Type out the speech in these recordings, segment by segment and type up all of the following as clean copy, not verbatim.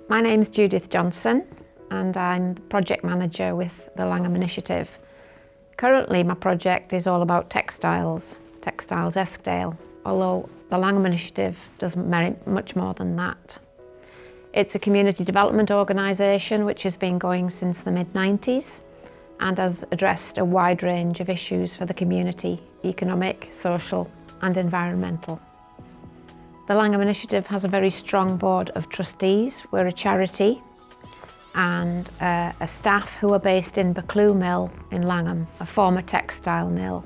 My name's Judith Johnson and I'm Project Manager with the Langholm Initiative. Currently my project is all about textiles, Textiles, although the Langholm Initiative does much more than that. It's a community development organisation which has been going since the mid-90s and has addressed a wide range of issues for the community, economic, social and environmental. The Langholm Initiative has a very strong board of trustees. We're a charity, and a staff who are based in Buccleuch Mill in Langholm, a former textile mill.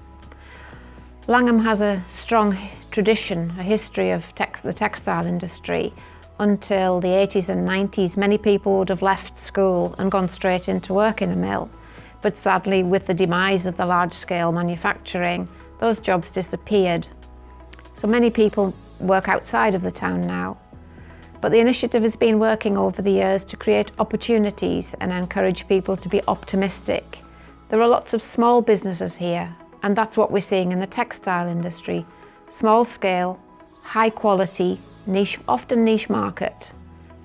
Langholm has a strong tradition, a history of the textile industry. Until the 80s and 90s, many people would have left school and gone straight into work in a mill. But sadly, with the demise of the large-scale manufacturing, those jobs disappeared. So many people work outside of the town now. But the initiative has been working over the years to create opportunities and encourage people to be optimistic. There are lots of small businesses here, and that's what we're seeing in the textile industry. Small scale, high quality, niche, often niche market,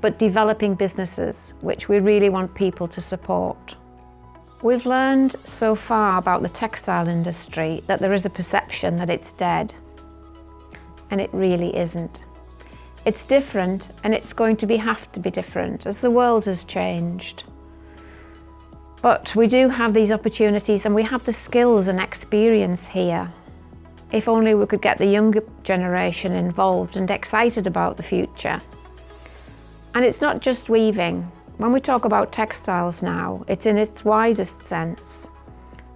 but developing businesses, which we really want people to support. We've learned so far about the textile industry that there is a perception that it's dead. And it really isn't. It's different, and it's going to have to be different as the world has changed. But we do have these opportunities and we have the skills and experience here. If only we could get the younger generation involved and excited about the future. And it's not just weaving. When we talk about textiles now, it's in its widest sense.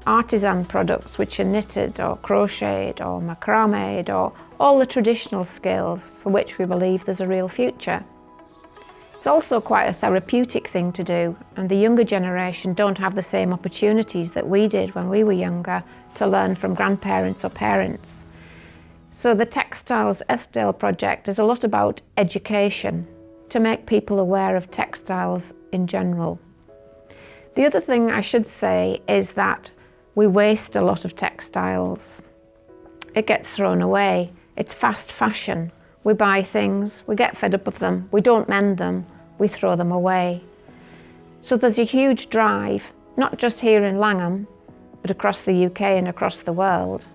Artisan products which are knitted or crocheted or macrameed or all the traditional skills for which we believe there's a real future. It's also quite a therapeutic thing to do, and the younger generation don't have the same opportunities that we did when we were younger to learn from grandparents or parents. So the Textiles project is a lot about education to make people aware of textiles in general. The other thing I should say is that we waste a lot of textiles. It gets thrown away. It's fast fashion. We buy things, we get fed up of them, we don't mend them, we throw them away. So there's a huge drive, not just here in Langholm, but across the UK and across the world,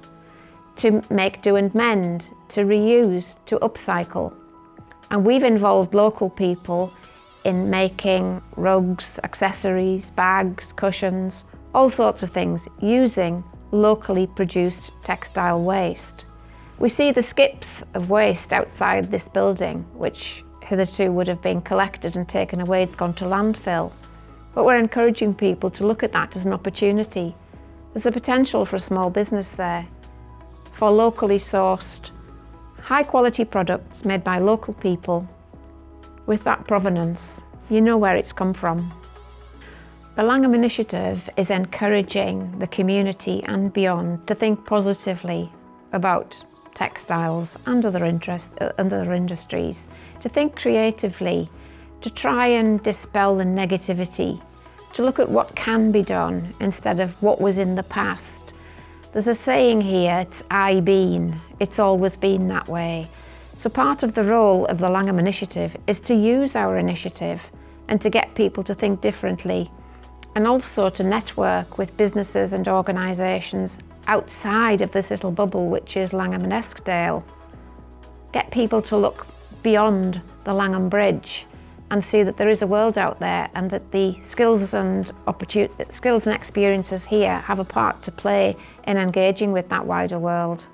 to make do and mend, to reuse, to upcycle. And we've involved local people in making rugs, accessories, bags, cushions, all sorts of things using locally produced textile waste. We see the skips of waste outside this building, which hitherto would have been collected and taken away, gone to landfill. But we're encouraging people to look at that as an opportunity. There's a potential for a small business there, for locally sourced, high quality products made by local people with that provenance. You know where it's come from. The Langholm Initiative is encouraging the community and beyond to think positively about textiles and other industries, to think creatively, to try and dispel the negativity, to look at what can be done instead of what was in the past. There's a saying here, it's "I been," it's always been that way. So part of the role of the Langholm Initiative is to use our initiative and to get people to think differently, and also to network with businesses and organisations outside of this little bubble which is Langholm and Eskdale. Get people to look beyond the Langholm Bridge and see that there is a world out there, and that the skills and experiences here have a part to play in engaging with that wider world.